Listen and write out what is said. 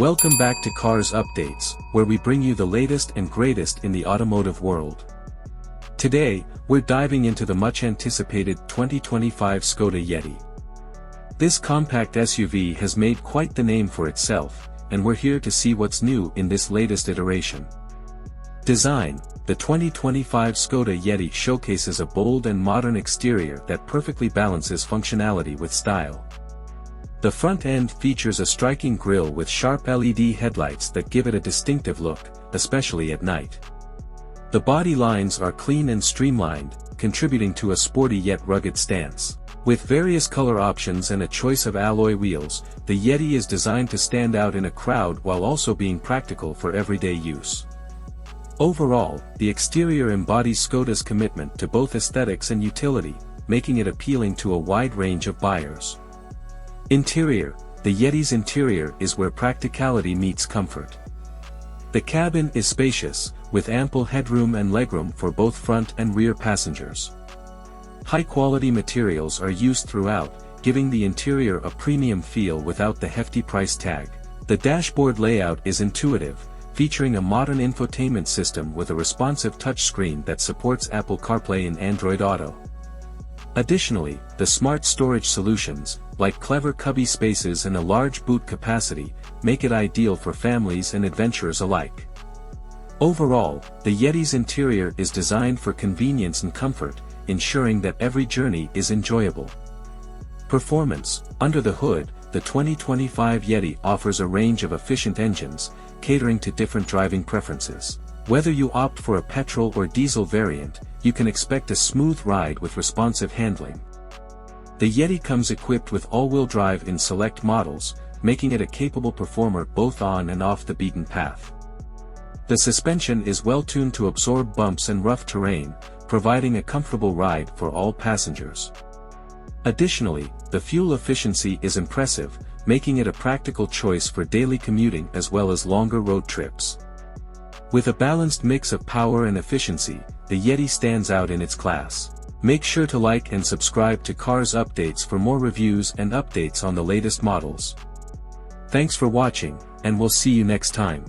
Welcome back to Cars Updates, where we bring you the latest and greatest in the automotive world. Today, we're diving into the much-anticipated 2025 Skoda Yeti. This compact SUV has made quite the name for itself, and we're here to see what's new in this latest iteration. Design: the 2025 Skoda Yeti showcases a bold and modern exterior that perfectly balances functionality with style. The front end features a striking grille with sharp LED headlights that give it a distinctive look, especially at night. The body lines are clean and streamlined, contributing to a sporty yet rugged stance. With various color options and a choice of alloy wheels, the Yeti is designed to stand out in a crowd while also being practical for everyday use. Overall, the exterior embodies Skoda's commitment to both aesthetics and utility, making it appealing to a wide range of buyers. Interior: the Yeti's interior is where practicality meets comfort. The cabin is spacious, with ample headroom and legroom for both front and rear passengers. High-quality materials are used throughout, giving the interior a premium feel without the hefty price tag. The dashboard layout is intuitive, featuring a modern infotainment system with a responsive touchscreen that supports Apple CarPlay and Android Auto. Additionally, the smart storage solutions, like clever cubby spaces and a large boot capacity, make it ideal for families and adventurers alike. Overall, the Yeti's interior is designed for convenience and comfort, ensuring that every journey is enjoyable. Performance: under the hood, the 2025 Yeti offers a range of efficient engines, catering to different driving preferences. Whether you opt for a petrol or diesel variant, you can expect a smooth ride with responsive handling. The Yeti comes equipped with all-wheel drive in select models, making it a capable performer both on and off the beaten path. The suspension is well tuned to absorb bumps and rough terrain, providing a comfortable ride for all passengers. Additionally, the fuel efficiency is impressive, making it a practical choice for daily commuting as well as longer road trips. With a balanced mix of power and efficiency, the Yeti stands out in its class. Make sure to like and subscribe to Cars Updates for more reviews and updates on the latest models. Thanks for watching, and we'll see you next time.